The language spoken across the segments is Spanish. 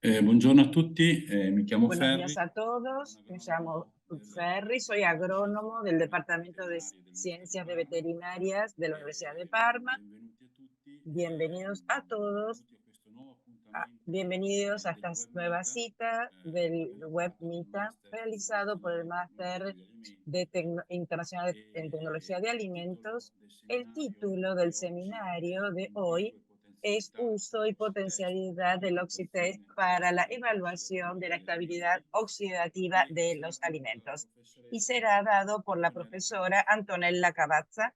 Buongiorno a tutti, mi chiamo Buenos Ferri, días a todos, me llamo Ferri, soy agrónomo del Departamento de Ciencias de Veterinarias de la Universidad de Parma. benvenuti a tutti Bienvenidos a todos, benvenuti a questo nuovo appuntamento bienvenidos a del esta Web nueva Mita, cita del Web organizzato dal MITA, Master in realizado por el Máster Tecnologia di Internacional en Tecnología de Il titolo Alimentos. del El seminario título di del oggi seminario è de hoy Impiego e es potenzialità uso y dell'Oxitest potencialidad per la del Oxitest valutazione para della la stabilità evaluación de la ossidativa degli estabilidad alimenti oxidativa e de sarà los condotto dalla alimentos. Y professoressa será dado por la Antonella profesora Cavazza, Antonella Cavazza,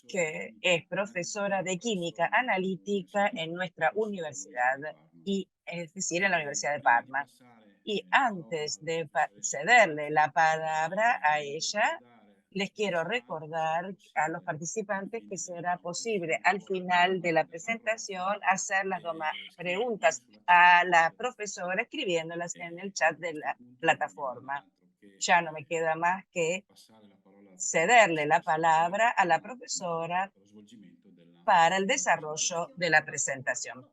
che è professora di que chimica es analitica profesora de presso química l'Università analítica di en Parma, nuestra presso universidad, l'Università di Parma. y es decir, en la Universidad de Prima di Parma. passare Y la parola antes alla de professoressa cederle Cavazza, la palabra a voglio ella, ricordare ai les quiero partecipanti che sarà recordar a los possibile alla participantes que fine della será posible presentazione al porre final de la le domande presentación hacer las scrivendole preguntas sulla chat a la del chat. profesora escribiéndolas en el A chat de questo la punto non mi rimane plataforma. altro che Ya no me queda más que passare la parola alla cederle la professoressa palabra a la per profesora lo svolgimento para el della desarrollo presentazione. de la presentación.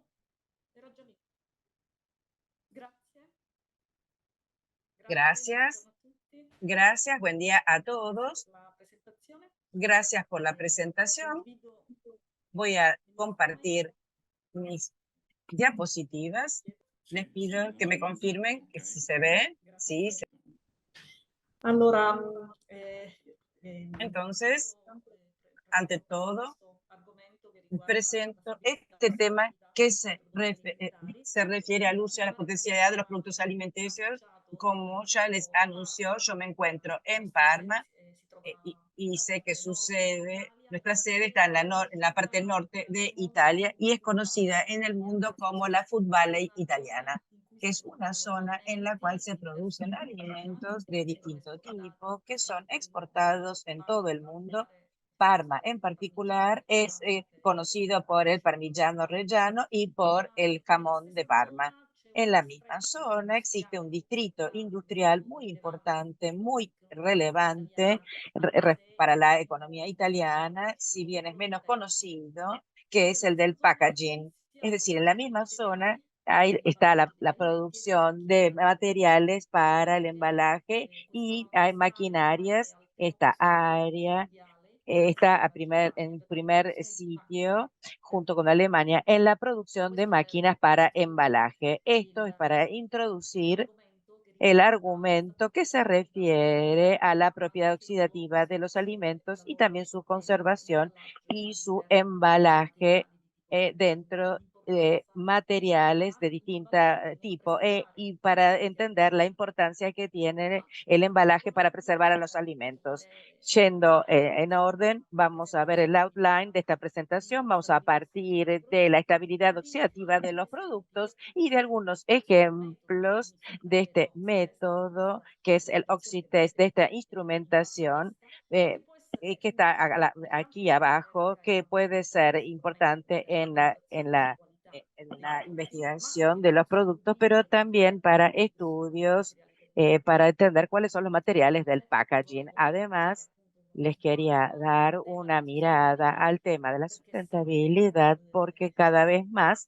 Gracias, gracias, buen día a todos. Gracias por la presentación. Voy a compartir mis diapositivas. Les Sì, pido vedono que me bene? confirmen que Ok, si se ve. Sí, perfetto. Allora, entonces, ante presento todo, questo argomento che riguarda la presento stabilità este tema ossidativa que dei prodotti alimentari. se refiere al uso y a la potencialidad de los productos alimenticios. Como ya les anunció, yo me encuentro en Parma Si trova y sé que su nel nord sede, Italia nuestra sede e está en la parte norte de Italia y es conocida en el mundo como la Food Valley italiana, que es una zona en la cual se producen alimentos de distinto tipo que son exportados en todo el mundo. Parma en particular es conocido por el parmigiano reggiano y por el jamón de Parma. En la misma zona existe un distrito industrial muy importante, muy relevante para la economía italiana, si bien es menos conocido, que es el del packaging. Es decir, en la misma zona ahí está la producción de materiales para el embalaje y hay maquinarias, esta área está en primer sitio junto con Alemania en la producción de máquinas para embalaje. Esto es para introducir el argumento que se refiere a la propiedad oxidativa de los alimentos y también su conservación y su embalaje dentro de materiales de distinto tipo y para entender la importancia que tiene el embalaje para preservar a los alimentos. Yendo en orden, vamos a ver el outline de esta presentación. Vamos a partir de la estabilidad oxidativa de los productos y de algunos ejemplos de este método, que es el Oxitest, de esta instrumentación que está aquí abajo, que puede ser importante en la investigación de los productos, pero también para estudios, para entender cuáles son los materiales del packaging. Además, les quería dar una mirada al tema de la sustentabilidad, porque cada vez más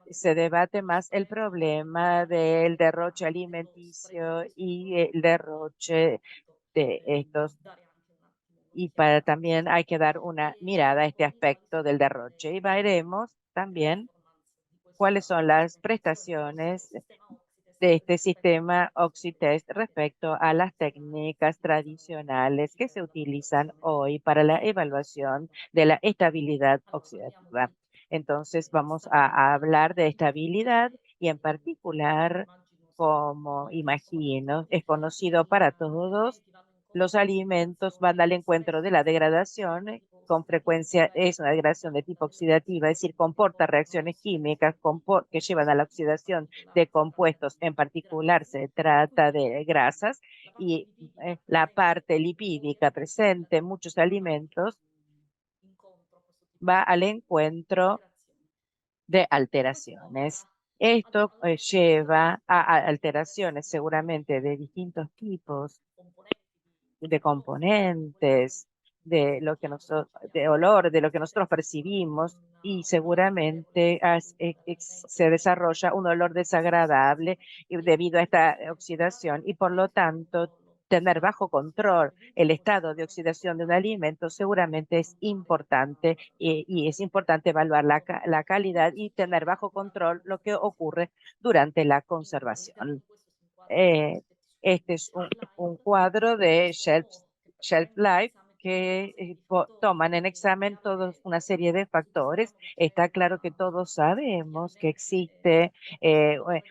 se debate más el problema del derroche alimenticio y el derroche de estos. Y para también hay que dar una mirada a este aspecto del derroche. Y veremos también cuáles son las prestaciones de este sistema Oxitest respecto a las técnicas tradicionales que se utilizan hoy para la evaluación de la estabilidad oxidativa. Entonces vamos a hablar de estabilidad y en particular, como imagino, es conocido para todos, los alimentos van al encuentro de la degradación. Con frecuencia es una degradación de tipo oxidativa, es decir, comporta reacciones químicas que llevan a la oxidación de compuestos, en particular se trata de grasas, y la parte lipídica presente en muchos alimentos va al encuentro de alteraciones. Esto lleva a alteraciones seguramente de distintos tipos de componentes, de lo que nosotros, de olor, de lo que nosotros percibimos, y seguramente se desarrolla un olor desagradable debido a esta oxidación, y por lo tanto tener bajo control el estado de oxidación de un alimento seguramente es importante, y es importante evaluar la calidad y tener bajo control lo que ocurre durante la conservación. Eh, este es un cuadro de shelf life que toman en examen toda una serie de factores. Está claro que todos sabemos que existe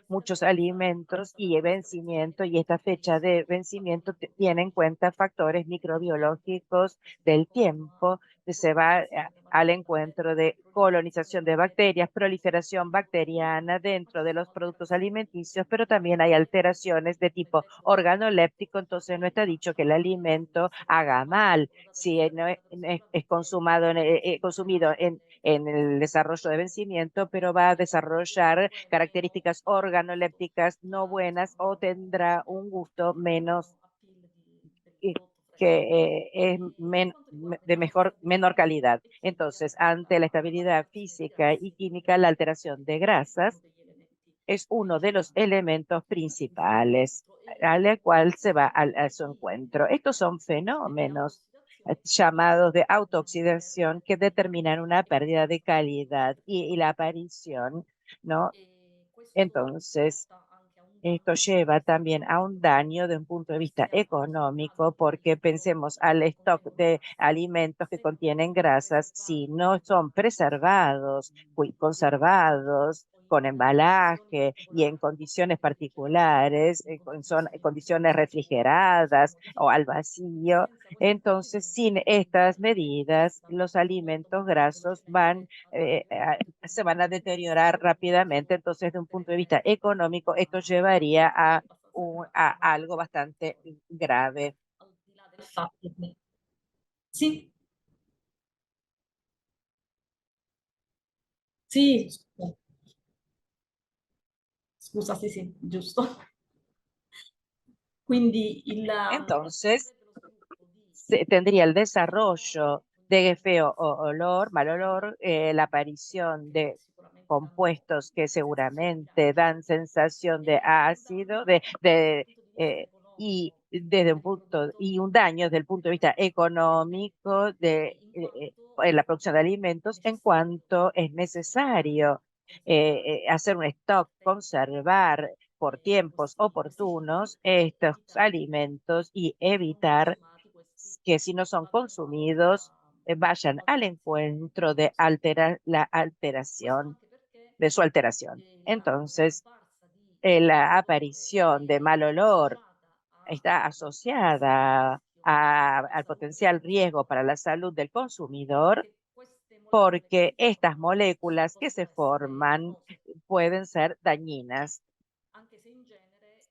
muchos alimentos y vencimiento, y esta fecha de vencimiento tiene en cuenta factores microbiológicos del tiempo, que se va al encuentro de colonización de bacterias, proliferación bacteriana dentro de los productos alimenticios, pero también hay alteraciones de tipo organoléptico. Entonces no está dicho que el alimento haga mal si no es consumido en el desarrollo de vencimiento, pero va a desarrollar características organolépticas no buenas o tendrá un gusto menos que, es de menor calidad. Entonces, ante la estabilidad física y química, la alteración de grasas es uno de los elementos principales al cual se va a su encuentro. Estos son fenómenos llamados de autooxidación que determinan una pérdida de calidad y la aparición, ¿no? Entonces, esto lleva también a un daño de un punto de vista económico, porque pensemos al stock de alimentos que contienen grasas, si no son preservados, conservados, con embalaje y en condiciones particulares, son condiciones refrigeradas o al vacío. Entonces, sin estas medidas, los alimentos grasos se van a deteriorar rápidamente. Entonces, desde un punto de vista económico, esto llevaría a algo bastante grave. Sì, sì, scusa, sì, sì, giusto. Quindi Entonces, tendría el desarrollo de feo olor, mal olor, la aparición de compuestos que seguramente dan sensación de ácido, y un daño desde el punto de vista económico en la producción de alimentos, en cuanto es necesario hacer un stock, conservar por tiempos oportunos estos alimentos y evitar que, si no son consumidos, vayan al encuentro de la alteración, de su alteración. Entonces, la aparición de mal olor está asociada al potencial riesgo para la salud del consumidor, porque estas moléculas que se forman pueden ser dañinas.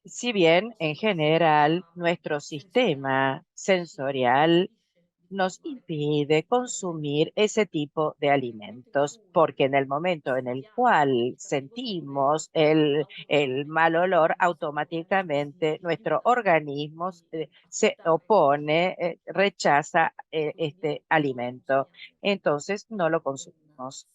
Si bien en general nuestro sistema sensorial nos impide consumir ese tipo de alimentos, porque en el momento en el cual sentimos el mal olor, automáticamente nuestro organismo se opone, rechaza este alimento. Entonces no lo consumimos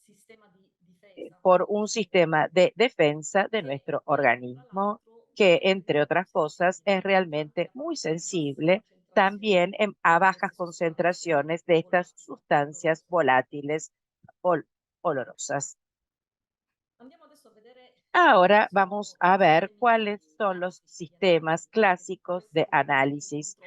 por un sistema de defensa de nuestro organismo, que, entre otras cosas, es realmente muy sensible también a bajas concentraciones de estas sustancias volátiles olorosas. Ahora vamos a ver cuáles son los sistemas clásicos de análisis,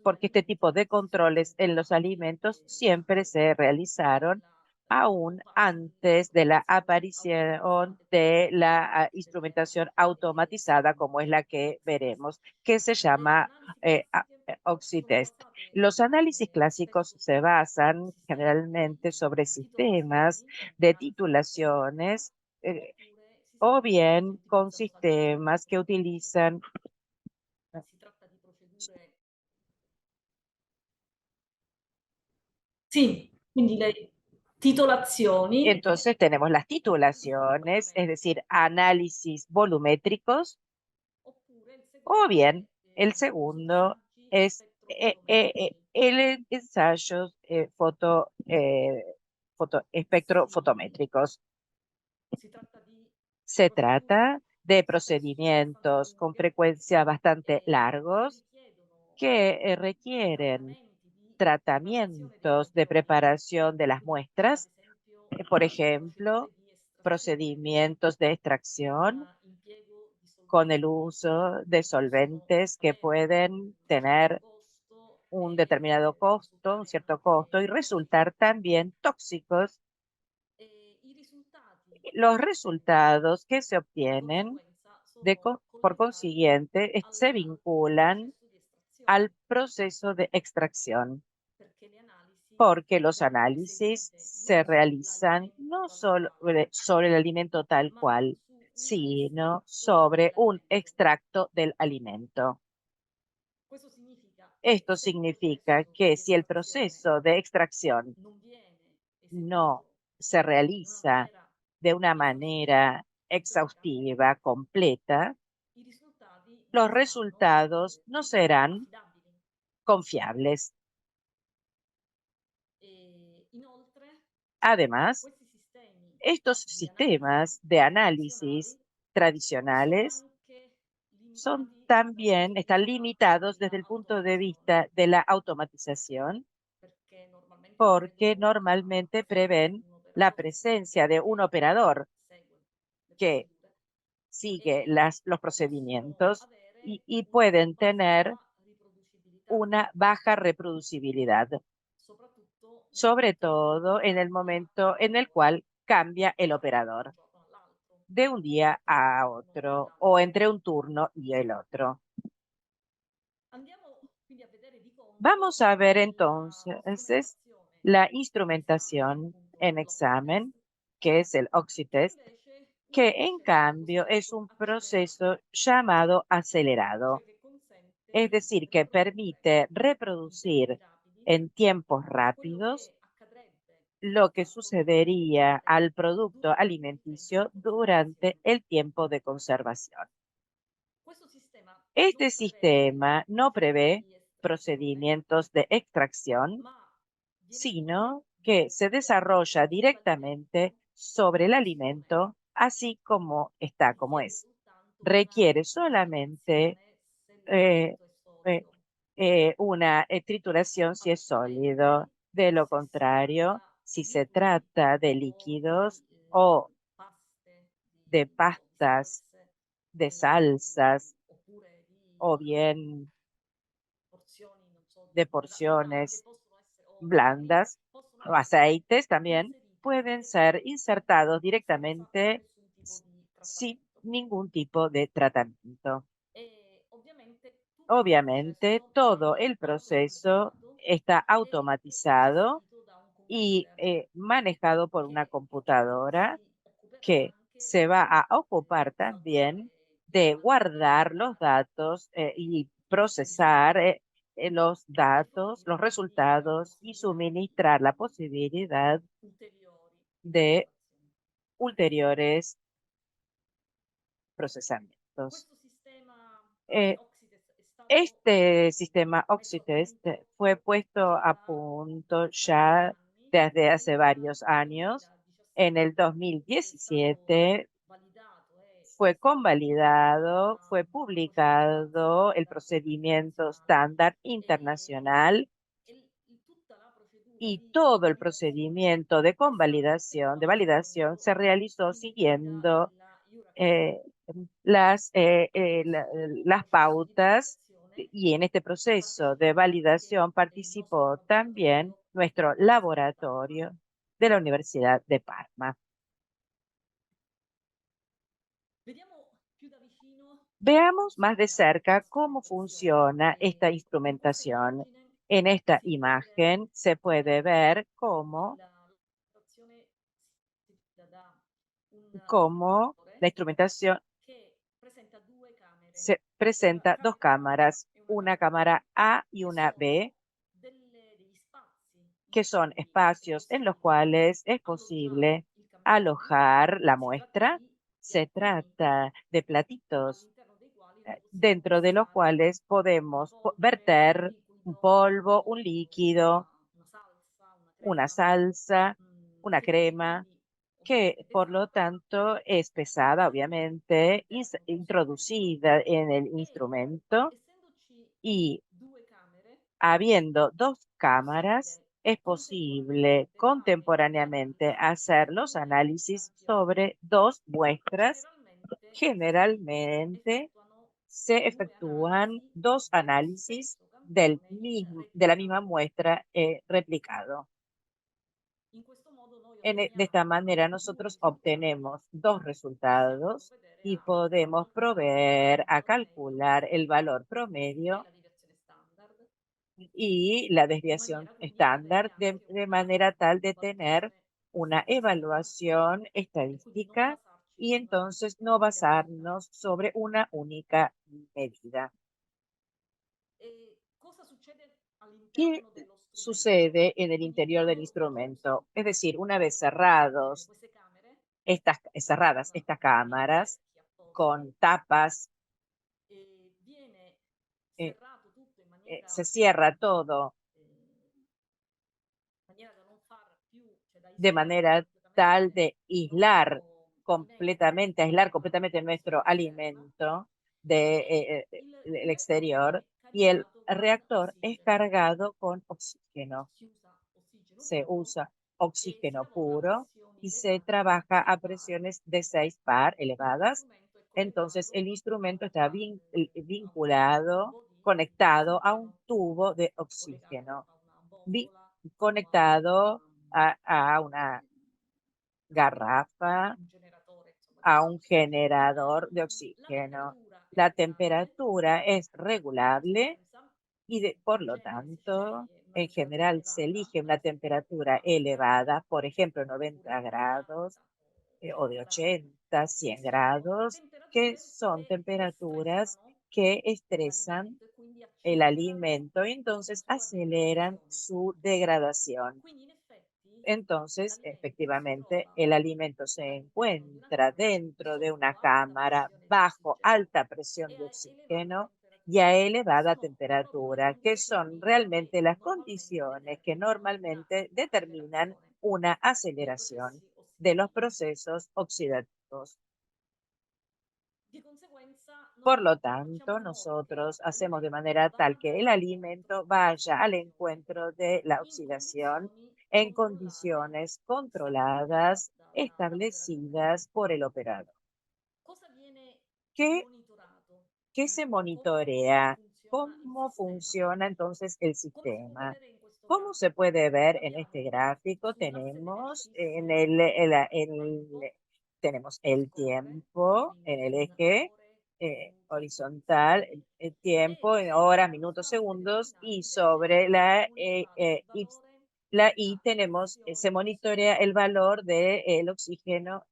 porque este tipo de controles en los alimentos siempre se realizaron aún antes de la aparición de la instrumentación automatizada, como es la que veremos, que se llama Oxitest. Los análisis clásicos se basan generalmente sobre sistemas de titulaciones, o bien con sistemas que utilizan. Sì, quindi le titolazioni. Entonces tenemos las titulaciones, es decir, análisis volumétricos, o bien el segundo es ensayos espectrofotométricos. Si tratta di Se procedure trata de spesso procedimientos abbastanza con lunghe frecuencia bastante che largos richiedono que requieren trattamenti di preparazione dei tratamientos de campioni, preparación de las ad muestras, esempio por ejemplo, procedure di estrazione procedimientos de con extracción impiego di con el solventi uso de che possono solventes que avere pueden un certo tener costo un determinado e costo, un risultare cierto costo, y anche resultar tossici. también tóxicos. I risultati Los ottenuti resultados que se di obtienen conseguenza sono por collegati consiguiente, se al vinculan processo di estrazione, al proceso de extracción, perché le analisi porque los vengono análisis eseguite se non realizan sull'alimento no tal solo quale, sobre el alimento tal ma cual, su un sino estratto sobre un dell'alimento. extracto del alimento. Questo significa che Esto se il significa processo que di si el estrazione proceso de extracción non viene no eseguito se in una realiza maniera de una esaustiva, manera completa, exhaustiva, completa, i risultati non los saranno resultados no serán affidabili. confiables. Inoltre, Además, questi sistemi estos di analisi sistemas de análisis tradizionali sono tradicionales anche limitati dal punto di están vista limitados desde della el punto de vista automazione, de la automatización, perché normalmente porque prevedono la normalmente presenza di prevén un la operatore presencia de un che operador segue le que procedure sigue e los possono procedimientos avere y una pueden tener bassa riproducibilità, una baja reproducibilidad, soprattutto nel sobre momento in todo cui en el cambia momento en el cual cambia el da un operador giorno all'altro, de un día tra un a turno e otro o l'altro. entre un turno y el otro. Andiamo quindi a vedere di Vamos contro a ver la entonces strumentazione la di esame, instrumentación appunto en examen, l'Oxitest, que es el che Oxitest, invece que en unisce un cambio es processo un accelerato, proceso llamado cioè acelerado, che consente es di decir, que riprodurre permite in tempi reproducir rapidi en tiempos quello rápidos che accadrebbe lo que al prodotto sucedería al producto durante il tempo di alimenticio durante conservazione. el tiempo de conservación. Questo sistema Este non prevede sistema no procedure prevé di estrazione, procedimientos de extracción, ma viene sino fuori que se desarrolla directamente dall'alimento sobre el com'è, alimento, así como está, como richiede es. soltanto una Requiere solamente triturazione se eh, l'alimento è eh, solido, una trituración si es sólido. altrimenti De lo se si contrario, tratta si di se liquidi trata de o líquidos di o paste de o di pastas, salse de salsas oppure o di bien porzioni, non so, de di blande, porciones possono essere, o oli, blandas possono o essere aceites también, inseriti pueden ser direttamente insertados senza directamente nessun tipo di sin trattamento. ningún tipo de tratamiento. E ovviamente tutto il Obviamente, processo todo viene el proceso automatizzato está e automatizado gestito da un y computer manejado por una che computadora si occuperà que anche se va di a ocupar también salvare i de dati, guardar los datos y i procesar risultati los e datos, los fornire quindi la resultados y possibilità di suministrar la posibilidad ulteriori de osservazioni. ulteriores procesamientos. Questo sistema di Eh, Oxitest è stato Este sistema messo a Oxitest punto fue puesto già a da punto parecchi ya anni. desde Nel hace varios años. En el 2017 è stato 2017 validato e è fue stata convalidado, pubblicata fue la procedura publicado el standard procedimiento internazionale estándar e, internacional tutta la procedura y di todo el validazione procedimiento de è stata convalidación, de effettuata validación, secondo se realizó le guida siguiendo della European eh, las, questo las processo di pautas, validazione y en este ha proceso de partecipato anche validación il nostro participó también laboratorio nuestro dell'Università di Parma. laboratorio de la Universidad de Parma. Vediamo più da vicino come Veamos más de funziona cerca questa cómo strumentazione. funciona esta In questa instrumentación. immagine En esta si vede imagen se puede ver cómo, la stazione istituita da un cómo la controllore instrumentación che presenta due camere, se una presenta dos camera A cámaras, e una una camera B, cámara A y che una B, sono degli spazi que in son cui è espacios en los possibile cuales es alloggiare posible il campione. alojar la Si tratta muestra. di Se piattini trata de platitos all'interno dei quali noi possiamo dentro de los versare cuales i podemos polvere verter liquidi un polvo, un líquido, una salsa, una crema, que por lo tanto es pesada, obviamente, introducida en el instrumento y habiendo dos cámaras, es posible contemporáneamente hacer los análisis sobre dos muestras. Generalmente se efectúan dos análisis de la misma muestra replicado. De esta manera nosotros obtenemos dos resultados y podemos proveer a calcular el valor promedio y la desviación estándar de manera tal de tener una evaluación estadística y entonces no basarnos sobre una única medida. ¿Qué sucede en el interior del instrumento? Es decir, una vez cerradas estas cámaras con tapas, eh, se cierra todo de manera tal de aislar completamente nuestro alimento del exterior y el reactor es cargado con oxígeno. Se usa oxígeno puro y se trabaja a presiones de 6 bar elevadas. Entonces el instrumento está vinculado, conectado a un tubo de oxígeno, conectado a una garrafa, a un generador de oxígeno. La temperatura es regulable y por lo tanto, en general se elige una temperatura elevada, por ejemplo, 90 grados o de 80, 100 grados, que son temperaturas que estresan el alimento y entonces aceleran su degradación. Entonces, efectivamente, el alimento se encuentra dentro de una cámara bajo alta presión de oxígeno y a elevada temperatura, que son realmente las condiciones que normalmente determinan una aceleración de los procesos oxidativos. Por lo tanto, nosotros hacemos de manera tal que el alimento vaya al encuentro de la oxidación en condiciones controladas, establecidas por el operador. ¿Qué, qué se monitorea? ¿Cómo funciona entonces el sistema? Como se puede ver en este gráfico, tenemos tenemos el tiempo en el eje horizontal, el tiempo en horas, minutos, segundos, y sobre la Y tenemos, se monitorea el valor del oxígeno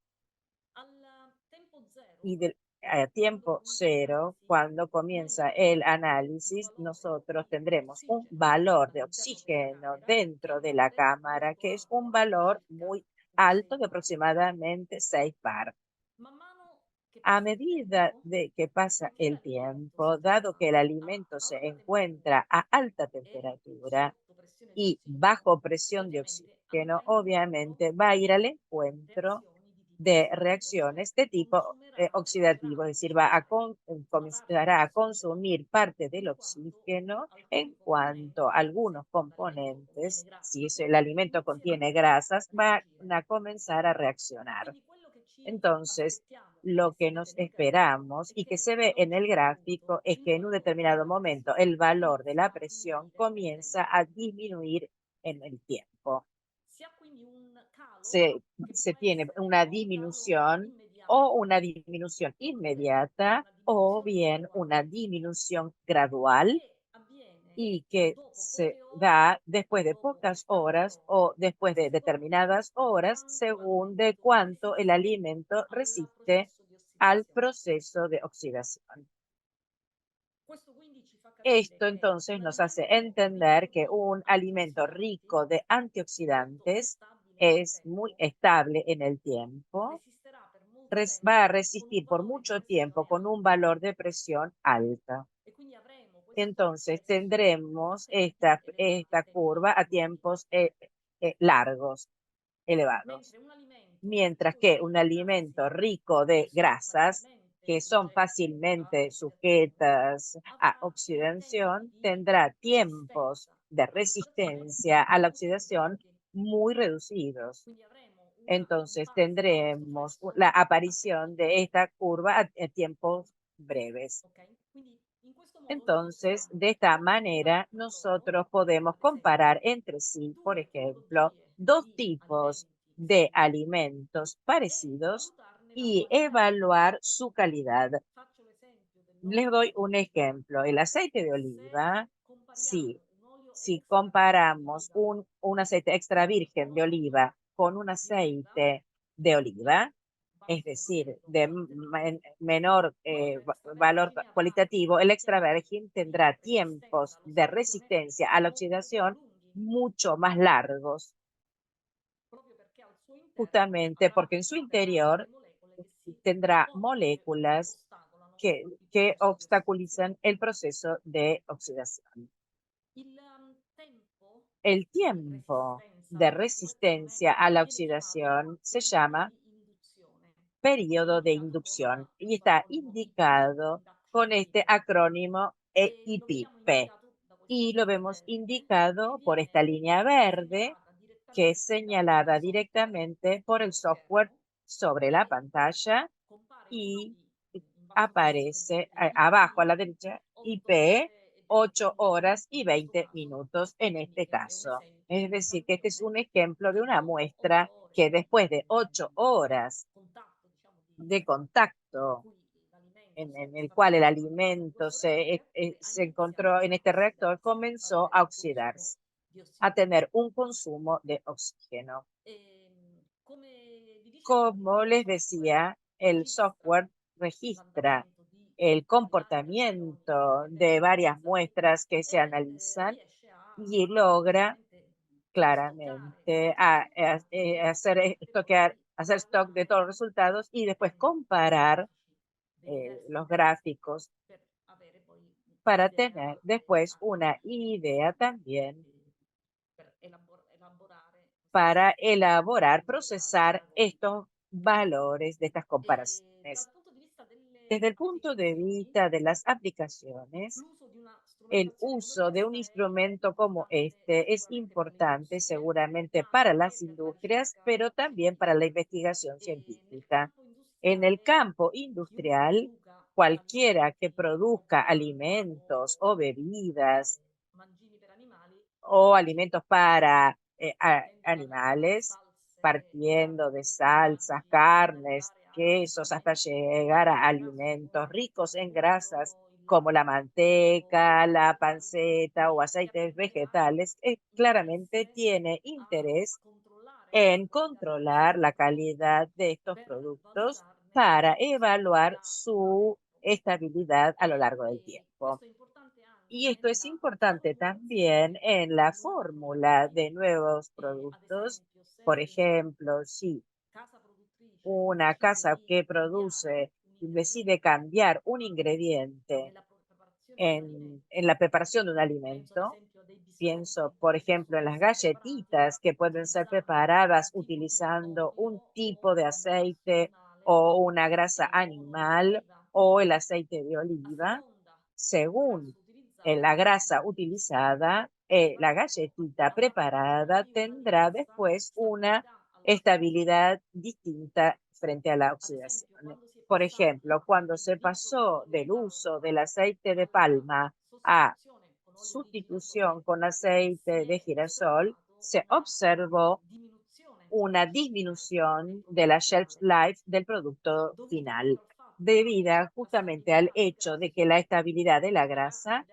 y a tiempo cero, cuando comienza el análisis, nosotros tendremos un valor de oxígeno dentro de la cámara, que es un valor muy alto de aproximadamente 6 bar. A medida de que pasa el tiempo, dado que el alimento se encuentra a alta temperatura y bajo presión de oxígeno, obviamente va a ir al encuentro de reacciones de tipo oxidativo, es decir, comenzará a consumir parte del oxígeno en cuanto a algunos componentes, si el alimento contiene grasas, van a comenzar a reaccionar. Entonces, lo que nos esperamos y que se ve en el gráfico es que en un determinado momento el valor de la presión comienza a disminuir en el tiempo. Se tiene una disminución o una disminución inmediata o bien una disminución gradual y que se da después de pocas horas o después de determinadas horas según de cuánto el alimento resiste al proceso de oxidación. Esto entonces nos hace entender que un alimento rico de antioxidantes es muy estable en el tiempo, va a resistir por mucho tiempo con un valor de presión alta. entonces tendremos esta curva a tiempos largos, elevados. Mientras que un alimento rico de grasas, que son fácilmente sujetas a oxidación, tendrá tiempos de resistencia a la oxidación muy reducidos. Entonces tendremos la aparición de esta curva a tiempos breves. Entonces, de esta manera, nosotros podemos comparar entre sí, por ejemplo, dos tipos de alimentos parecidos y evaluar su calidad. Les doy un ejemplo. El aceite de oliva, si comparamos un aceite extra virgen de oliva con un aceite de oliva, es decir, de menor valor cualitativo, el extra virgen tendrá tiempos de resistencia a la oxidación mucho más largos, justamente porque en su interior tendrá moléculas que obstaculizan el proceso de oxidación. El tiempo de resistencia a la oxidación se llama periodo de inducción y está indicado con este acrónimo EIPP. Y lo vemos indicado por esta línea verde que es señalada directamente por el software sobre la pantalla y aparece abajo a la derecha IP 8 horas y 20 minutos en este caso. Es decir, que este es un ejemplo de una muestra que después de 8 horas de contacto en el cual el alimento se encontró en este reactor, comenzó a oxidarse, a tener un consumo de oxígeno. Como les decía, el software registra el comportamiento de varias muestras que se analizan y logra claramente hacer stock de todos los resultados y después comparar los gráficos para tener después una idea también para elaborar, procesar estos valores de estas comparaciones. Desde el punto de vista de las aplicaciones, el uso de un instrumento como este es importante seguramente para las industrias, pero también para la investigación científica. En el campo industrial, cualquiera que produzca alimentos o bebidas o alimentos para animales, partiendo de salsas, carnes, quesos, hasta llegar a alimentos ricos en grasas como la manteca, la panceta o aceites vegetales, claramente tiene interés en controlar la calidad de estos productos para evaluar su estabilidad a lo largo del tiempo. Y esto es importante también en la fórmula de nuevos productos. Por ejemplo, si una casa que produce decide cambiar un ingrediente en la preparación de un alimento, pienso, por ejemplo, en las galletitas que pueden ser preparadas utilizando un tipo de aceite o una grasa animal o el aceite de oliva, según la grasa utilizada, la galletita preparada tendrá después una estabilidad distinta frente a la oxidación. Por ejemplo, cuando se pasó del uso del aceite de palma a sustitución con aceite de girasol, se observó una disminución de la shelf life del producto final, debida justamente al hecho de que la estabilidad de la grasa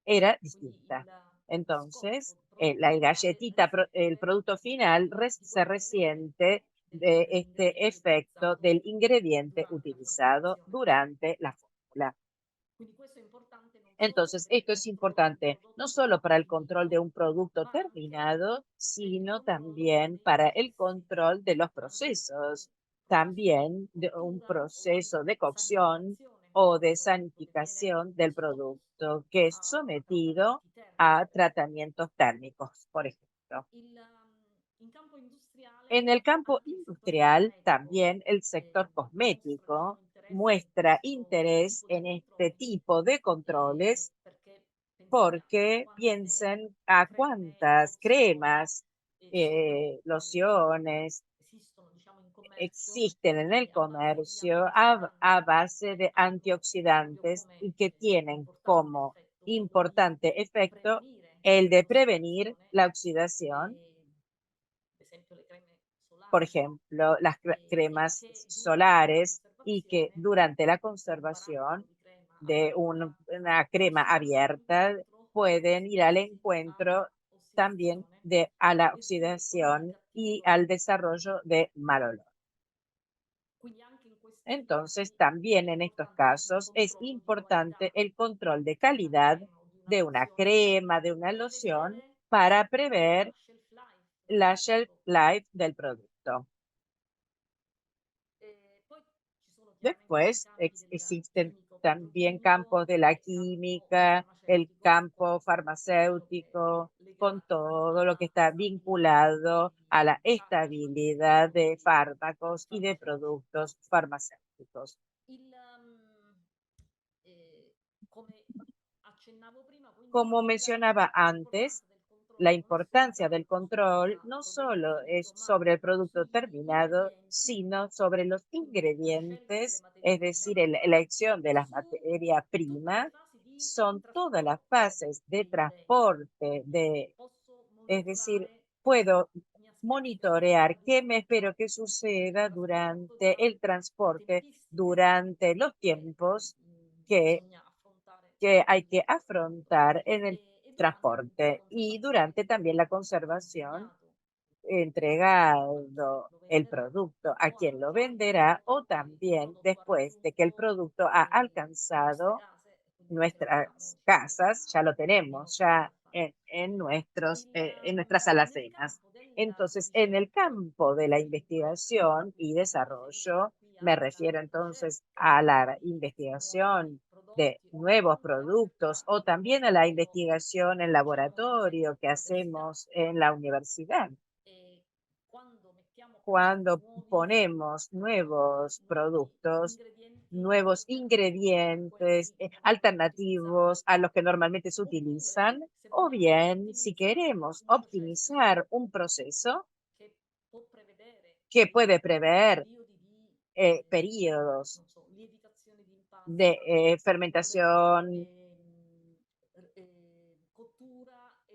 era distinta. Entonces, la galletita, el producto final, se resiente de este efecto del ingrediente utilizado durante la fórmula. Entonces, esto es importante no solo para el control de un producto terminado, sino también para el control de los procesos, también de un proceso de cocción o de sanificación del producto que es sometido a tratamientos térmicos, por ejemplo. En el campo industrial, también el sector cosmético muestra interés en este tipo de controles porque piensen a cuántas cremas, lociones existen en el comercio a base de antioxidantes y que tienen como importante efecto el de prevenir la oxidación, por ejemplo, las cremas solares, y que durante la conservación de una crema abierta pueden ir al encuentro también a la oxidación y al desarrollo de mal olor. Entonces, también en estos casos es importante el control de calidad de una crema, de una loción, para prever la shelf life del producto. Después existen también campos de la química, el campo farmacéutico, con todo lo que está vinculado a la estabilidad de fármacos y de productos farmacéuticos. Como mencionaba antes, la importancia del control no solo es sobre el producto terminado, sino sobre los ingredientes, es decir, la elección de las materias primas. Son todas las fases de transporte, es decir, puedo monitorear qué me espero que suceda durante el transporte, durante los tiempos que hay que afrontar en el transporte y durante también la conservación, entregado el producto a quien lo venderá o también después de que el producto ha alcanzado nuestras casas, ya lo tenemos ya en nuestras alacenas. Entonces, en el campo de la investigación y desarrollo, me refiero entonces a la investigación de nuevos productos o también a la investigación en laboratorio que hacemos en la universidad. Cuando ponemos nuevos productos, nuevos ingredientes alternativos a los que normalmente se utilizan, o bien si queremos optimizar un proceso que puede prever periodos de fermentación,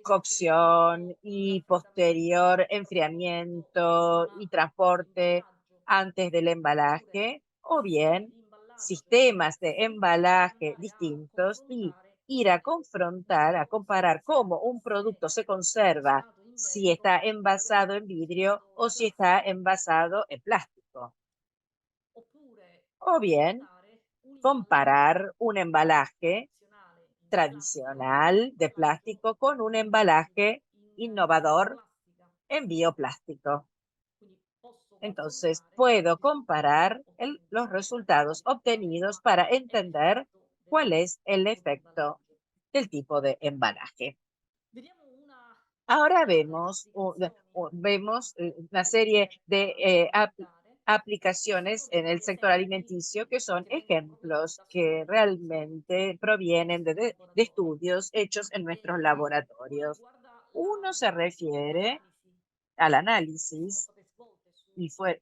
cocción y posterior enfriamiento y transporte antes del embalaje, o bien sistemas de embalaje distintos, y ir a confrontar, a comparar cómo un producto se conserva si está envasado en vidrio o si está envasado en plástico. O bien comparar un embalaje tradicional de plástico con un embalaje innovador en bioplástico. Entonces, puedo comparar los resultados obtenidos para entender cuál es el efecto del tipo de embalaje. Ahora vemos una serie de aplicaciones en el sector alimenticio que son ejemplos que realmente provienen de estudios hechos en nuestros laboratorios. Uno se refiere al análisis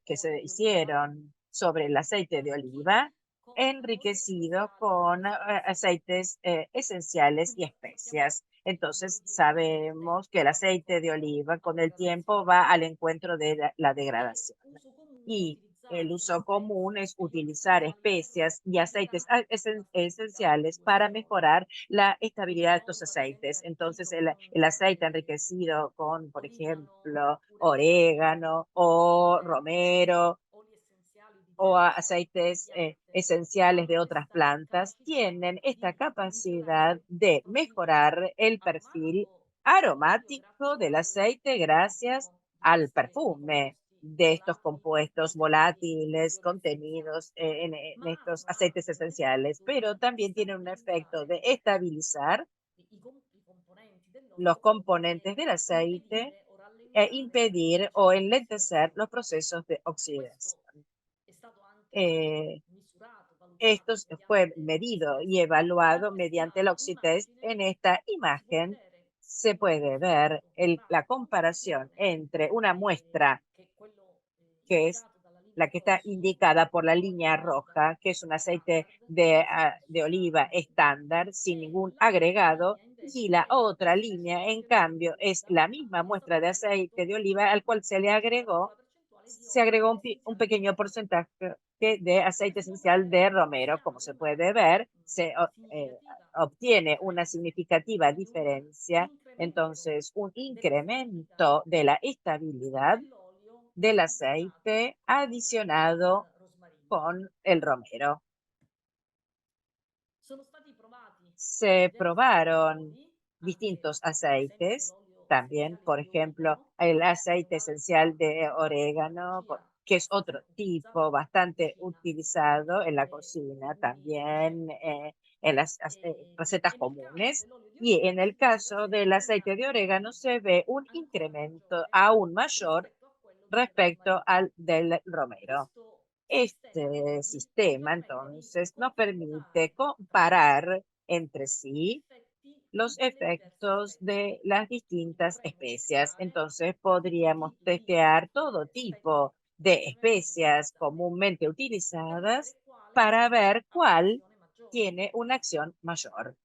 que se hicieron sobre el aceite de oliva enriquecido con aceites esenciales y especias. Entonces, sabemos que el aceite de oliva con el tiempo va al encuentro de la degradación. Y el uso común es utilizar especias y aceites esenciales para mejorar la estabilidad de estos aceites. Entonces, el aceite enriquecido con, por ejemplo, orégano o romero o aceites esenciales de otras plantas, tienen esta capacidad de mejorar el perfil aromático del aceite gracias al perfume de estos compuestos volátiles contenidos en estos aceites esenciales, pero también tiene un efecto de estabilizar los componentes del aceite e impedir o enlentecer los procesos de oxidación. Esto fue medido y evaluado mediante el Oxitest. En esta imagen se puede ver la comparación entre una muestra que es la que está indicada por la línea roja, que es un aceite de oliva estándar sin ningún agregado, y la otra línea, en cambio, es la misma muestra de aceite de oliva al cual se agregó un pequeño porcentaje de aceite esencial de romero. Como se puede ver, se obtiene una significativa diferencia, entonces un incremento de la estabilidad del aceite adicionado con el romero. Se probaron distintos aceites, también, por ejemplo, el aceite esencial de orégano, que es otro tipo bastante utilizado en la cocina, también en las recetas comunes. Y en el caso del aceite de orégano se ve un incremento aún mayor respecto al del romero. Este sistema, entonces, nos permite comparar entre sí los efectos de las distintas especias. Entonces, podríamos testear todo tipo de especias comúnmente utilizadas para ver cuál tiene una acción mayor.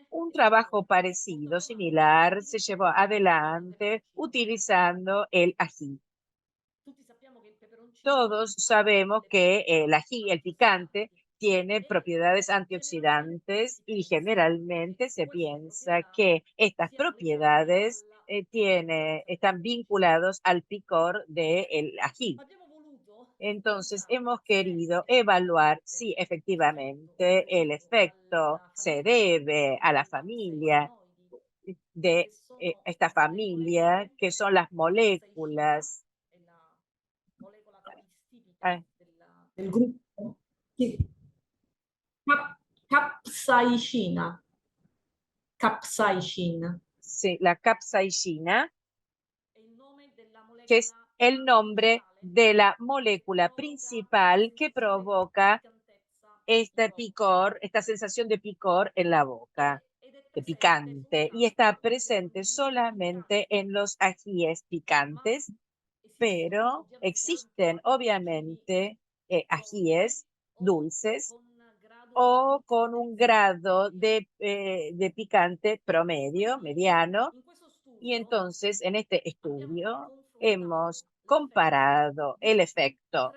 Un trabajo parecido, similar, se llevó adelante utilizando el ají. Todos sabemos que el ají, el picante, tiene propiedades antioxidantes y generalmente se piensa que estas propiedades están vinculados al picor del ají. Entonces, hemos querido evaluar si efectivamente el efecto se debe a la familia de esta familia, que son las moléculas del gruppo. Sì. Capsaicina. Capsaicin. sí, la capsaicina, que es el nombre de la molécula principal que provoca este picor, esta sensación de picor en la boca, de picante, y está presente solamente en los ajíes picantes, pero existen obviamente ajíes dulces o con un grado de picante promedio, mediano, y entonces en este estudio hemos comparado el efecto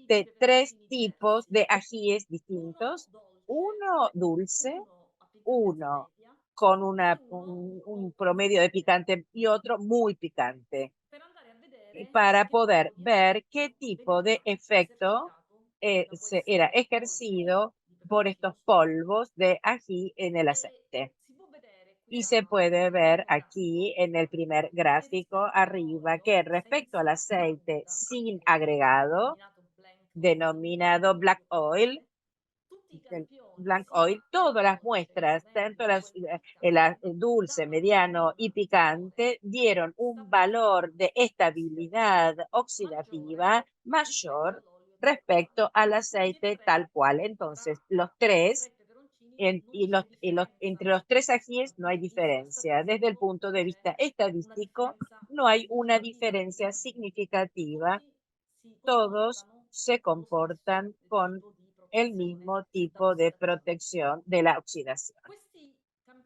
de 3 tipos de ajíes distintos, uno dulce, uno con un promedio de picante y otro muy picante, para poder ver qué tipo de efecto era ejercido por estos polvos de ají en el aceite. Y se puede ver aquí en el primer gráfico arriba que respecto al aceite sin agregado, denominado black oil, todas las muestras, tanto el dulce, mediano y picante, dieron un valor de estabilidad oxidativa mayor respecto al aceite tal cual. Entonces, los tres entre los 3 ajíes no hay diferencia. Desde el punto de vista estadístico, no hay una diferencia significativa. Todos se comportan con el mismo tipo de protección de la oxidación.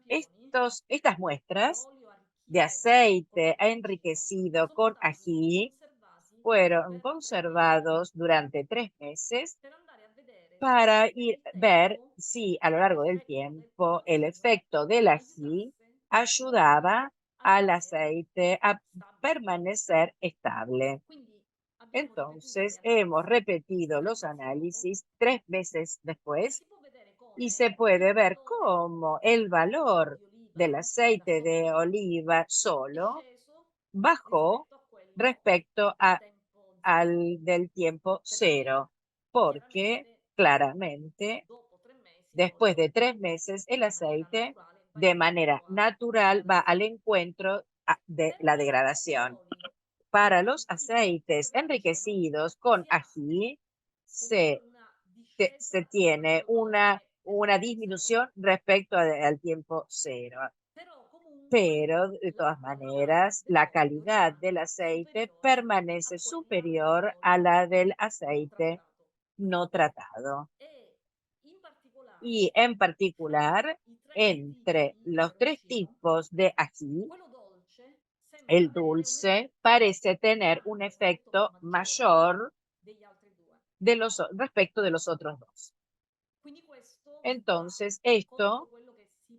Estas muestras de aceite enriquecido con ají fueron conservados durante 3 meses para ver si a lo largo del tiempo el efecto del ají ayudaba al aceite a permanecer estable. Entonces, hemos repetido los análisis 3 meses después y se puede ver cómo el valor del aceite de oliva solo bajó respecto al del tiempo cero, porque claramente después de 3 meses el aceite de manera natural va al encuentro de la degradación. Para los aceites enriquecidos con ají se tiene una disminución respecto al tiempo cero. Pero, de todas maneras, la calidad del aceite permanece superior a la del aceite no tratado. Y en particular, entre los 3 tipos de ají, el dulce parece tener un efecto mayor respecto de los otros 2. Entonces, esto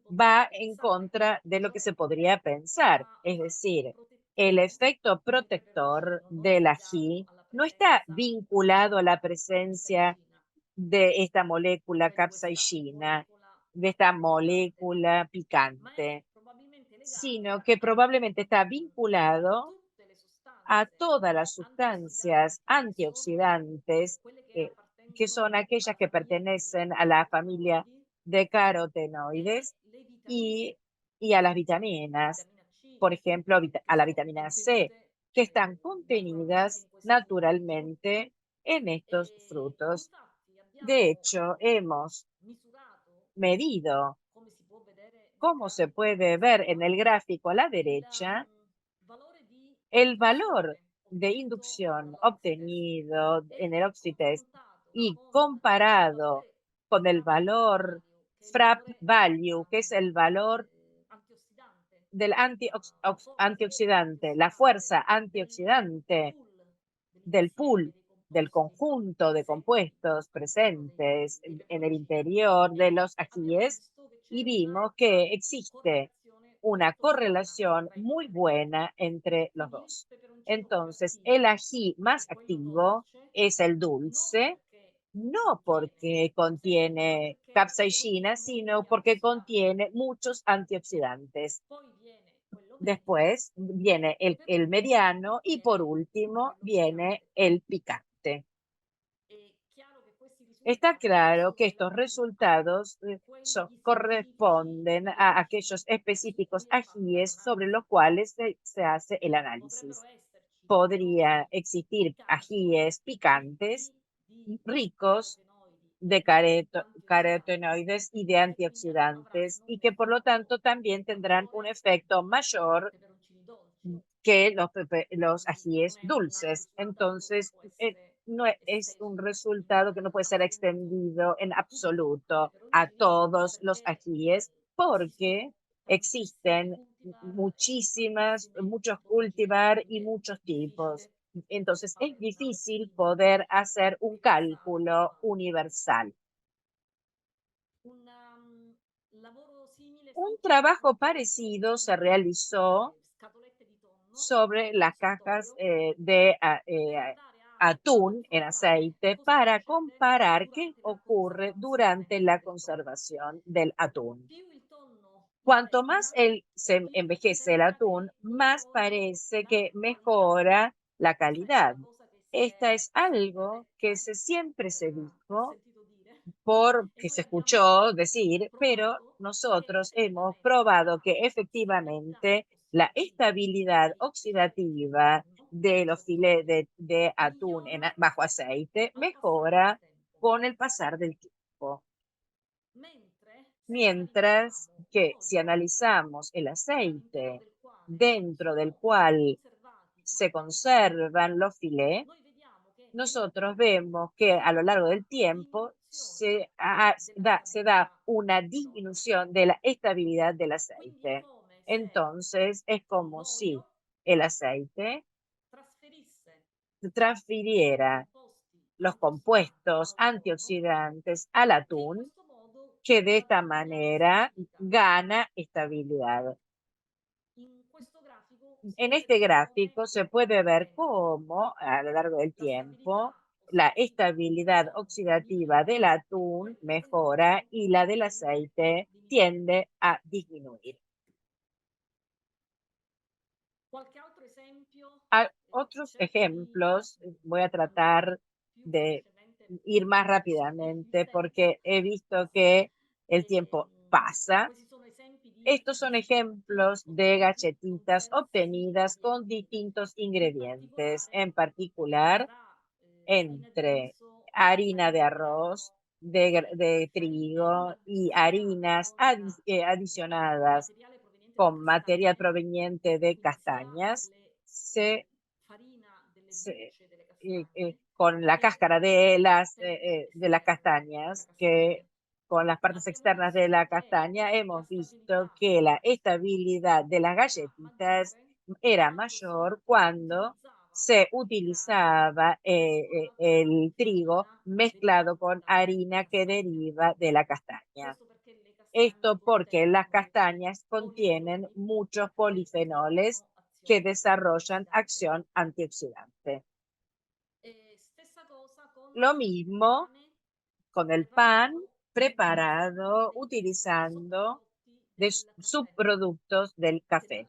va en contra de lo que se podría pensar. Es decir, el efecto protector del ají no está vinculado a la presencia de esta molécula capsaicina, de esta molécula picante, sino que probablemente está vinculado a todas las sustancias antioxidantes que son aquellas que pertenecen a la familia de carotenoides y a las vitaminas, por ejemplo, a la vitamina C, que están contenidas naturalmente en estos frutos. De hecho, hemos medido, como se puede ver en el gráfico a la derecha, el valor de inducción obtenido en el oxitest y comparado con el valor FRAP value, que es el valor del antioxidante, la fuerza antioxidante del pool, del conjunto de compuestos presentes en el interior de los ajíes, y vimos que existe una correlación muy buena entre los dos. Entonces, el ají más activo es el dulce, no porque contiene capsaicina, sino porque contiene muchos antioxidantes. Después viene el mediano y por último viene el picante. Está claro que estos resultados corresponden a aquellos específicos ajíes sobre los cuales se hace el análisis. Podría existir ajíes picantes ricos de carotenoides y de antioxidantes y que por lo tanto también tendrán un efecto mayor que los ajíes dulces. Entonces, no es un resultado que no puede ser extendido en absoluto a todos los ajíes porque existen muchos cultivar y muchos tipos. Entonces, es difícil poder hacer un cálculo universal. Un trabajo parecido se realizó sobre las cajas de atún en aceite para comparar qué ocurre durante la conservación del atún. Cuanto más se envejece el atún, más parece que mejora la calidad. Esta es algo que siempre se dijo, porque se escuchó decir, pero nosotros hemos probado que efectivamente la estabilidad oxidativa de los filetes de atún bajo aceite mejora con el pasar del tiempo. Mientras que si analizamos el aceite dentro del cual se conservan los filets, nosotros vemos que a lo largo del tiempo se da una disminución de la estabilidad del aceite. Entonces, es como si el aceite transfiriera los compuestos antioxidantes al atún, que de esta manera gana estabilidad. En este gráfico se puede ver cómo a lo largo del tiempo la estabilidad oxidativa del atún mejora y la del aceite tiende a disminuir. Otros ejemplos, voy a tratar de ir más rápidamente porque he visto que el tiempo pasa. Estos son ejemplos de galletitas obtenidas con distintos ingredientes, en particular entre harina de arroz, de trigo y harinas adicionadas con material proveniente de castañas, con la cáscara de las castañas, que con las partes externas de la castaña hemos visto que la estabilidad de las galletitas era mayor cuando se utilizaba el trigo mezclado con harina que deriva de la castaña. Esto porque las castañas contienen muchos polifenoles que desarrollan acción antioxidante. Lo mismo con el pan preparado utilizando subproductos del café,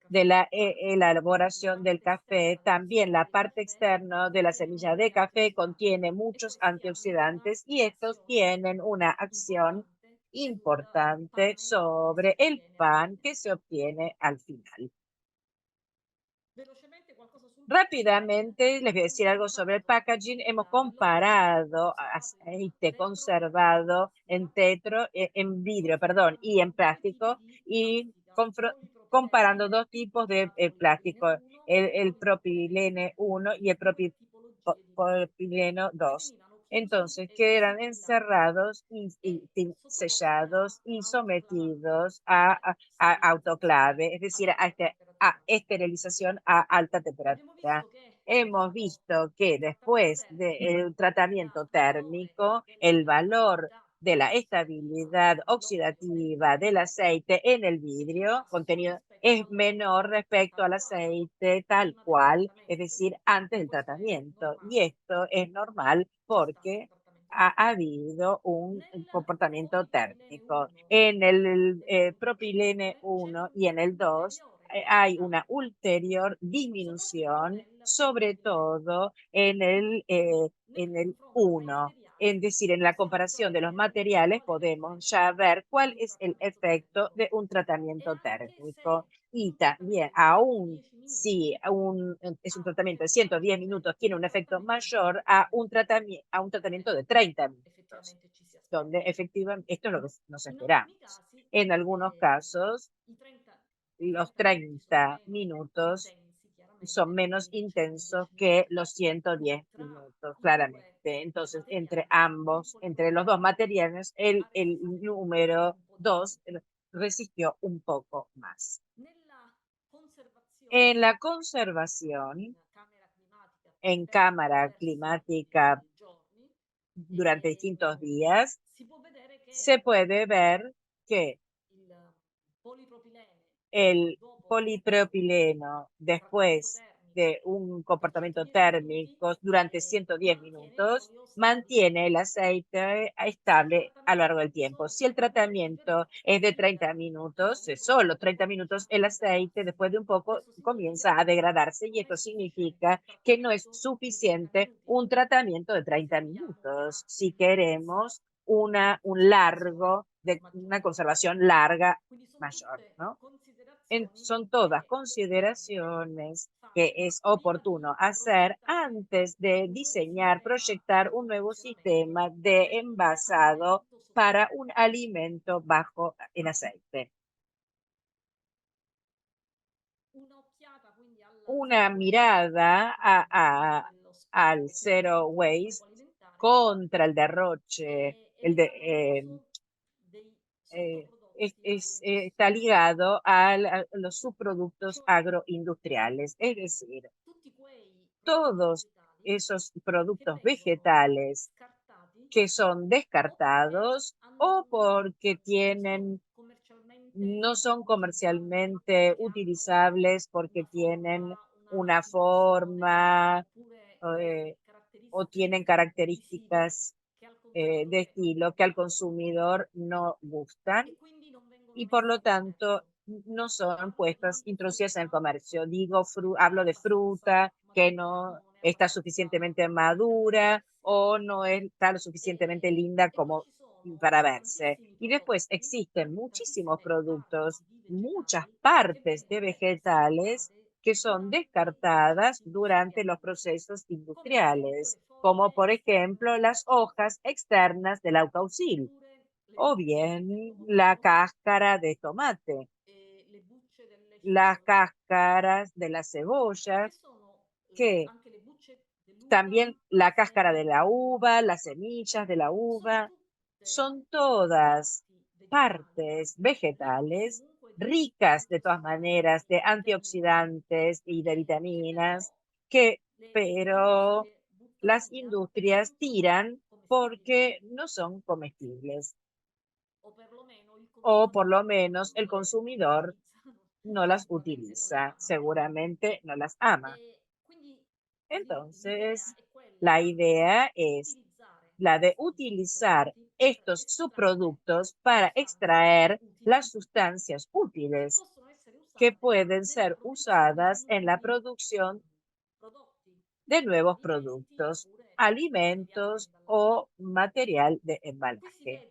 de la elaboración del café. También la parte externa de la semilla de café contiene muchos antioxidantes y estos tienen una acción importante sobre el pan que se obtiene al final. Rápidamente les voy a decir algo sobre el packaging. Hemos comparado aceite conservado en vidrio, perdón, y en plástico, y comparando dos tipos de plástico, el propilene 1 y el propileno 2. Entonces, que eran encerrados y sellados y sometidos a autoclave, es decir, a esterilización a alta temperatura. Hemos visto que después del tratamiento térmico, el valor de la estabilidad oxidativa del aceite en el vidrio contenido es menor respecto al aceite tal cual, es decir, antes del tratamiento. Y esto es normal porque ha habido un comportamiento térmico. En el propilene 1 y en el 2 hay una ulterior disminución, sobre todo en el 1. Es decir, en la comparación de los materiales podemos ya ver cuál es el efecto de un tratamiento térmico. Y también, aún si es un tratamiento de 110 minutos, tiene un efecto mayor a un tratamiento de 30 minutos, donde efectivamente esto es lo que nos esperamos. En algunos casos, los 30 minutos son menos intensos que los 110 minutos, claramente. Entonces, entre los dos materiales, el número 2 resistió un poco más. En la conservación, en cámara climática durante distintos días, se puede ver que el polipropileno, después de un comportamiento térmico durante 110 minutos, mantiene el aceite estable a lo largo del tiempo. Si el tratamiento es de 30 minutos, de solo 30 minutos, el aceite después de un poco comienza a degradarse y esto significa que no es suficiente un tratamiento de 30 minutos si queremos una conservación larga mayor, ¿no? Son todas consideraciones que es oportuno hacer antes de diseñar, proyectar un nuevo sistema de envasado para un alimento bajo en aceite. Una mirada al zero waste contra el derroche, está ligado a los subproductos agroindustriales, es decir, todos esos productos vegetales que son descartados o porque no son comercialmente utilizables porque tienen una forma o tienen características de estilo que al consumidor no gustan y por lo tanto no son puestas, introducidas en el comercio. Hablo de fruta que no está suficientemente madura o no está lo suficientemente linda como para verse. Y después existen muchísimos productos, muchas partes de vegetales que son descartadas durante los procesos industriales, como por ejemplo las hojas externas del aucaucil o bien la cáscara de tomate, las cáscaras de la cebolla, que también la cáscara de la uva, las semillas de la uva, son todas partes vegetales ricas de todas maneras de antioxidantes y de vitaminas, pero las industrias tiran porque no son comestibles o por lo menos el consumidor no las utiliza, seguramente no las ama. Entonces, la idea es la de utilizar estos subproductos para extraer las sustancias útiles que pueden ser usadas en la producción de nuevos productos, alimentos o material de embalaje.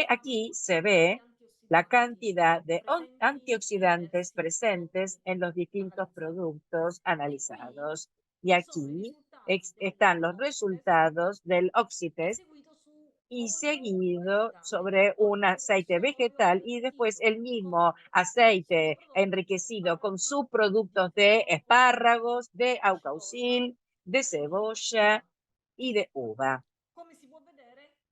Aquí se ve la cantidad de antioxidantes presentes en los distintos productos analizados. Y aquí están los resultados del Oxitest y seguido sobre un aceite vegetal y después el mismo aceite enriquecido con subproductos de espárragos, de aucaucil, de cebolla y de uva.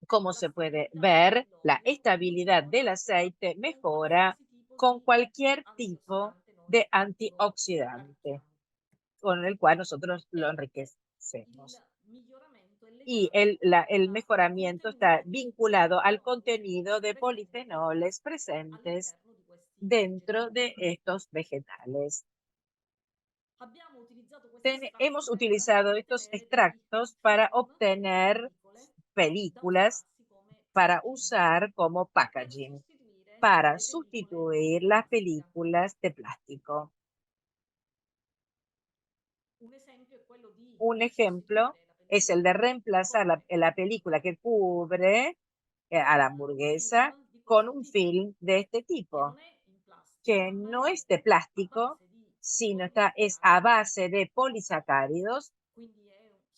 Como se puede ver, la estabilidad del aceite mejora con cualquier tipo de antioxidante con el cual nosotros lo enriquecemos. Y el mejoramiento está vinculado al contenido de polifenoles presentes dentro de estos vegetales. Hemos utilizado estos extractos para obtener películas para usar como packaging, para sustituir las películas de plástico. Un ejemplo es el de reemplazar la película que cubre a la hamburguesa con un film de este tipo, que no es de plástico, sino es a base de polisacáridos.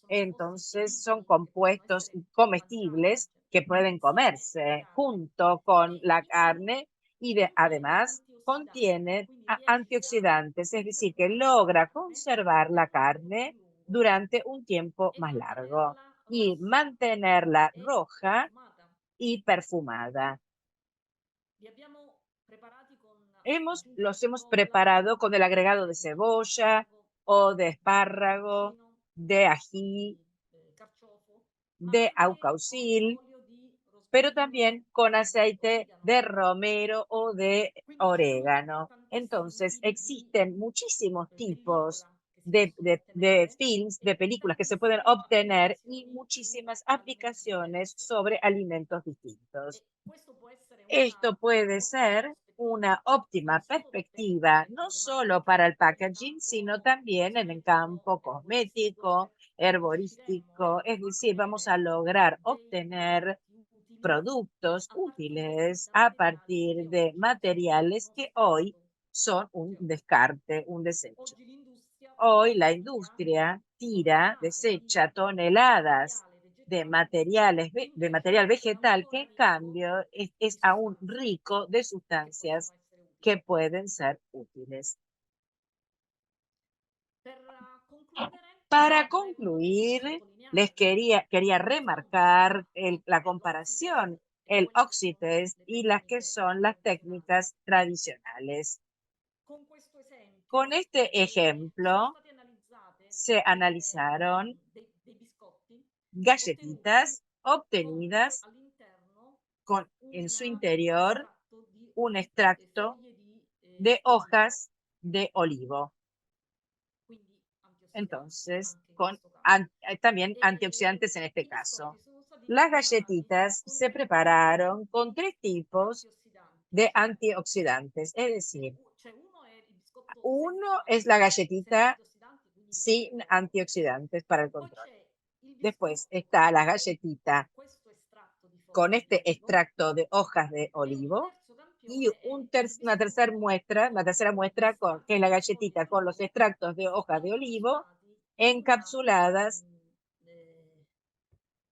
Entonces son compuestos comestibles que pueden comerse junto con la carne y además contiene antioxidantes, es decir, que logra conservar la carne durante un tiempo más largo y mantenerla roja y perfumada. Los hemos preparado con el agregado de cebolla o de espárrago, de ají, de aucaucil, pero también con aceite de romero o de orégano. Entonces, existen muchísimos tipos de films, de películas que se pueden obtener y muchísimas aplicaciones sobre alimentos distintos. Esto puede ser una óptima perspectiva, no solo para el packaging, sino también en el campo cosmético, herborístico, es decir, vamos a lograr obtener productos útiles a partir de materiales que hoy son un descarte, un desecho. Hoy la industria desecha toneladas de material vegetal que en cambio es aún rico de sustancias que pueden ser útiles. Para concluir, les quería remarcar la comparación, el Oxitest y las que son las técnicas tradicionales. Con este ejemplo, se analizaron galletitas obtenidas con en su interior un extracto de hojas de olivo. Entonces, también antioxidantes en este caso. Las galletitas se prepararon con 3 tipos de antioxidantes. Es decir, Cioè uno è il biscotto uno senza es la senza galletita antiossidanti, quindi sin antioxidantes para el poi control. c'è il Después biscotto está la con galletita questo estratto di con foglie di este olivo, extracto de hojas de e un olivo terzo y campione è il una tercera muestra que es la galletita con los extractos de hojas de olivo encapsuladas eh,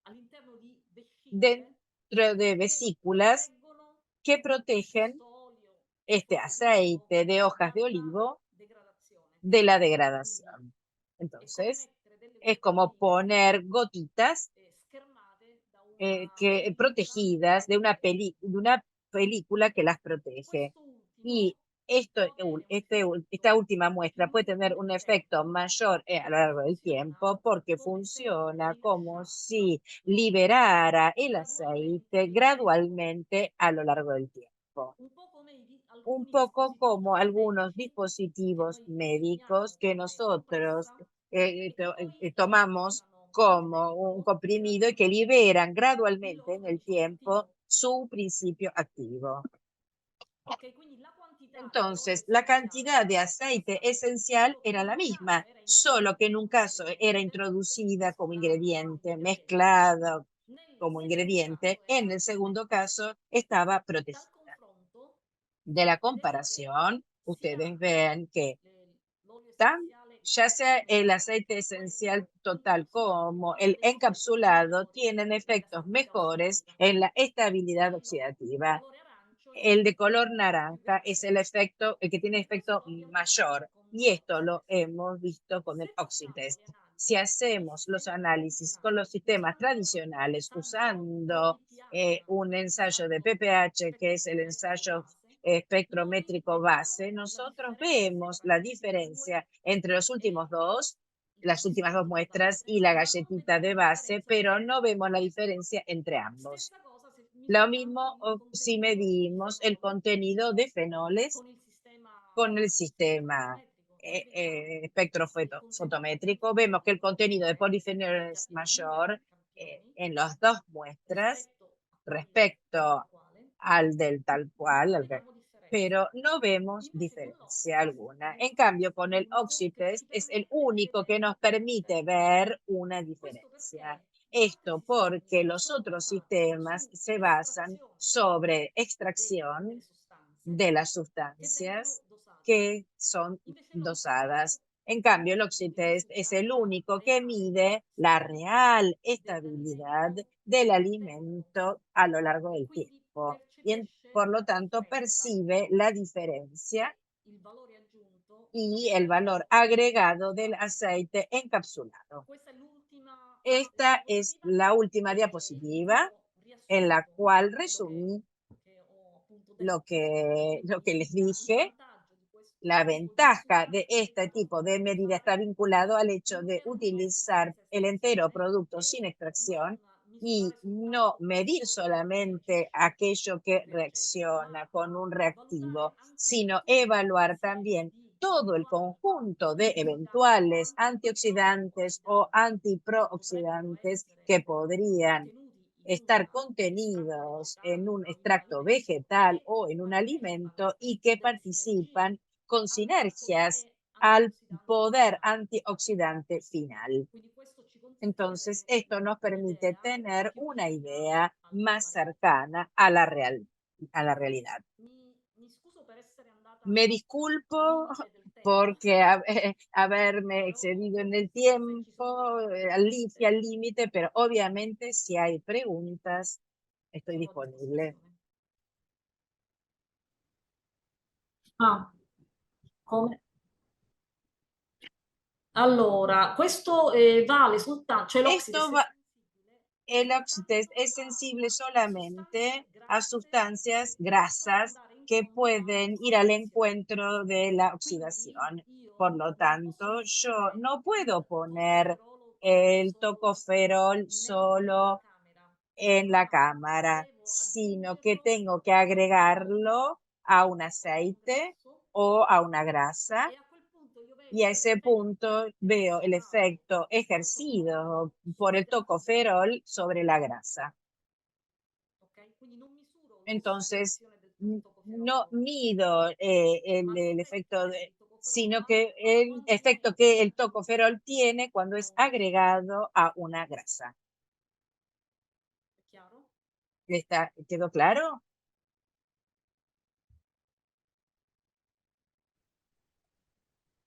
all'interno di vesciche dentro de che vesículas proteggono que protegen quest'olio este aceite de hojas de dalla olivo degradazione. de la Quindi degradación. è come Entonces, mettere delle es como goccioline poner gotitas schermate da una que pellicola protegidas che le de una película que las protege. Questo ultimo Y esto, può avere un effetto esta última muestra puede tener un efecto indiretto mayor a lo perché largo del funziona tiempo porque come se funciona como rilasciasse si liberara el gradualmente aceite il tempo, gradualmente a lo largo del tiempo. un po' come Un alcuni poco como dispositivi algunos medici che dispositivos noi médicos consumiamo que come nosotros compressa e che poi tomamos eliminano nel como un tempo comprimido y que liberan il gradualmente loro en el principio tiempo attivo. su principio activo. Ok, quindi la quantità di olio Entonces, la cantidad essenziale de era la aceite stessa, esencial solo che era in la un misma, caso era solo que en un introdotto come caso era ingrediente introducida como mescolato a ingrediente, ingrediente, mezclado nel como secondo ingrediente, caso en era el segundo protetta. caso estaba Dal protegida. confronto De la vedete che comparación, sia ustedes ven que l'olio tan, essenziale ya sea el capsulato aceite che esencial quello total inducido como el avesse effetti encapsulado migliori tienen nella efectos stabilità mejores ossidativa. en la estabilidad Quello di oxidativa. colore arancio è El de l'effetto color più naranja es grande. el efecto, el que tiene E questo efecto lo abbiamo visto mayor. con Y esto lo l'Oxitest. hemos visto con el Se facciamo le Oxitest. Si analisi con i hacemos los sistemi análisis con los tradizionali sistemas usando tradicionales, San usando PPH, un ensayo de l'ensayo PPH, que es el spettrometrico ensayo base, noi espectrométrico base, vediamo la nosotros differenza vemos tra la questi diferencia due entre los e últimos dos, il las últimas dos biscotto da muestras base, y la ma non galletita vediamo de la base, differenza tra pero i no due. vemos la diferencia entre ambos. Stessa cosa se Lo misuriamo mismo il si contenuto di medimos el fenolo contenido de fenoles con il sistema con el sistema spettrometrico. Noi vediamo che il contenuto di espectrofotométrico, vemos que el antifenolo contenido de aumenta polifenoles in 2 mayor campioni en las dos muestras rispetto a quello tal respecto quale, al del tal ma cual, non vediamo differenza. pero no vemos Invece con diferencia l'Oxitest alguna. En vediamo cambio, con el l'unico che ci Oxitest es el permette di único vedere que nos la permite differenza. ver una Questo diferencia. perché gli altri Esto porque sistemi los sono otros basati sistemas su se basan estrazione sobre delle extracción sostanze de las che vengono sustancias dosate. que son Invece l'Oxitest dosadas. En cambio, el vi Oxitest es misura el la único que reale mide la real estabilidad dell'alimento del nel tempo alimento a lo largo e del quindi tiempo y percepisce por lo la tanto differenza percibe la diferencia e il valore aggiunto y el valor dell'alimento agregado del dosato. aceite encapsulado. Questa è l'ultima Esta es diapositiva la última in cui diapositiva ho en la riassunto cual quello resumí che ho appunto lo detto. que, lo que Quindi les il dije. vantaggio di questo La tipo di ventaja misura de è che este lo tipo de puoi medida está usare vinculado al hecho de l'intero prodotto utilizar senza el entero estrazione producto sin e non extracción y misurare no soltanto medir quello che solamente reagisce aquello con que i reagenti, reacciona ma con un valutare reactivo, anche sino tutto evaluar l'insieme también di todo el eventuali conjunto de antiossidanti o eventuales antioxidantes o antiproossidanti che potrebbero antiprooxidantes essere que podrían contenuti in un estar estratto contenidos en vegetale un o in un extracto alimento vegetal che o en un partecipano alimento y que delle sinergie participan con al sinergias potere al antioxidante poder finale. antioxidante final. Quindi questo ci consente di Entonces, avere esto nos permite un'idea tener più una vicina idea más alla realtà. cercana a la realidad. Mi scuso per essere andata Me al disculpo limite del tempo, porque haberme però excedido en el se ci sono delle tiempo, domande al límite, pero obviamente si hay preguntas, estoy sono a disponible. disposizione. Ah, come? Allora, questo vale soltanto, cioè Esto l'Oxidest è va, sensibile el oxitest soltanto es a sensible sostanze solamente a grasse sustancias che possono grasas andare que incontro pueden ir al all'ossidazione. encuentro de la Quindi oxidación. Por io lo non posso tanto, yo mettere no puedo il poner toccoferolo el solo tocoferol nella solo camera, en la ma cámara, devo sino que aggiungerlo tengo que a un olio agregarlo a un o a un aceite grasso o a una grasa e a quel punto io y a vedo ese l'effetto punto veo el eccezionale efecto del toccoferolo ejercido por sul el grasso. tocoferol sobre la grasa. Ok? Quindi non misuro Entonces, l'ossidazione del no mido el efecto, sino que el efecto que el tocoferol tiene cuando es agregado a una grasa. ¿Quedó claro?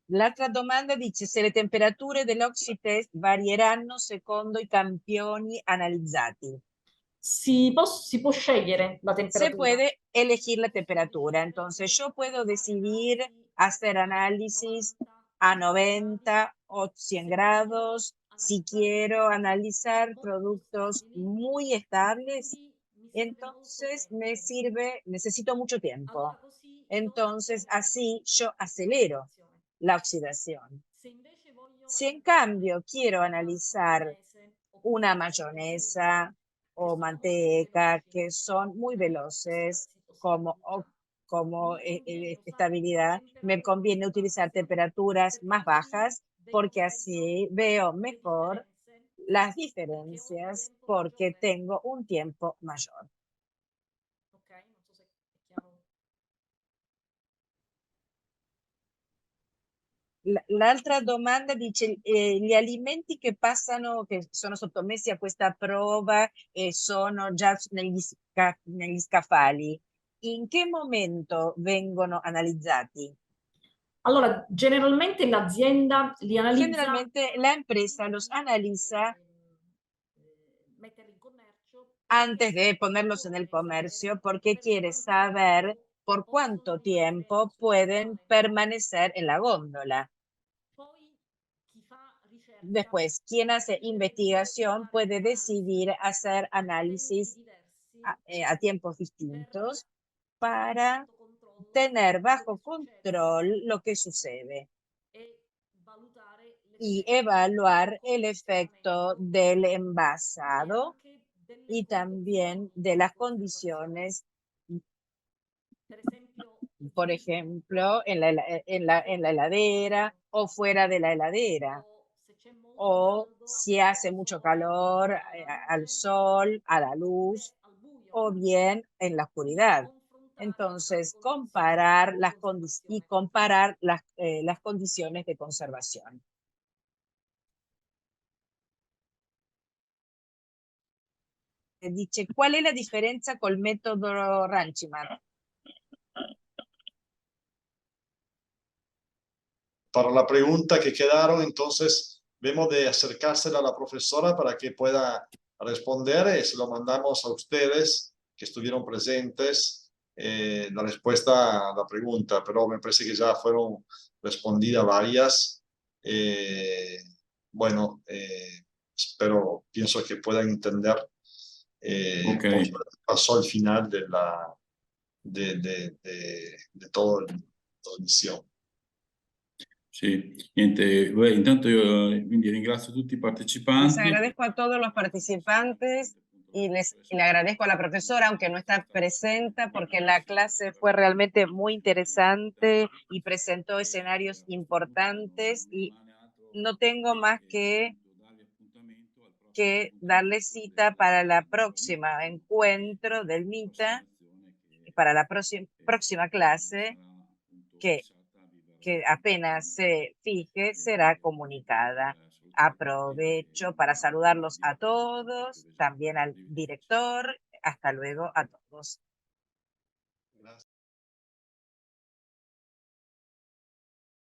L'altra domanda dice se le temperature dell'oxy test varieranno secondo i campioni analizzati. Si può scegliere la Se temperatura. puede elegir la temperatura. Entonces yo puedo decidir hacer análisis a 90 o 100 grados. Si quiero analizar productos muy estables, entonces necesito mucho tiempo. Entonces así yo acelero la oxidación. Si en cambio quiero analizar una mayonesa o manteca que son muy veloces como estabilidad, me conviene utilizar temperaturas más bajas porque así veo mejor las diferencias porque tengo un tiempo mayor. L'altra domanda dice, gli alimenti che sono sottomessi a questa prova sono già negli scaffali. In che momento vengono analizzati? Allora, generalmente l'azienda li analizza. Generalmente la empresa los analiza Metterli in commercio antes de ponerlos en el comercio porque quiere saber por cuánto tiempo pueden permanecer en la góndola. Después, quien hace investigación puede decidir hacer análisis a tiempos distintos para tener bajo control lo que sucede y evaluar el efecto del envasado y también de las condiciones, por ejemplo, en la heladera o fuera de la heladera, o si hace mucho calor al sol, a la luz, o bien en la oscuridad. Entonces, comparar las condiciones de conservación. Dice, ¿cuál es la diferencia con el método Ranchimar? Para la pregunta que quedaron, entonces, vemos de acercársela a la profesora para que pueda responder y se lo mandamos a ustedes que estuvieron presentes la respuesta a la pregunta, pero me parece que ya fueron respondidas varias. Bueno, pienso que puedan entender por qué pasó al final de toda la misión. Sì, niente, beh, intanto io quindi ringrazio tutti i Les partecipanti. agradezco a todos los participantes y le agradezco a la profesora, aunque no está presente, porque la clase fue realmente muy interesante y presentó escenarios importantes y no tengo más que darle cita para la próxima encuentro del MITA, para la próxima clase que apenas se fije será comunicada. Aprovecho para saludarlos a todos, también al director. Hasta luego a todos.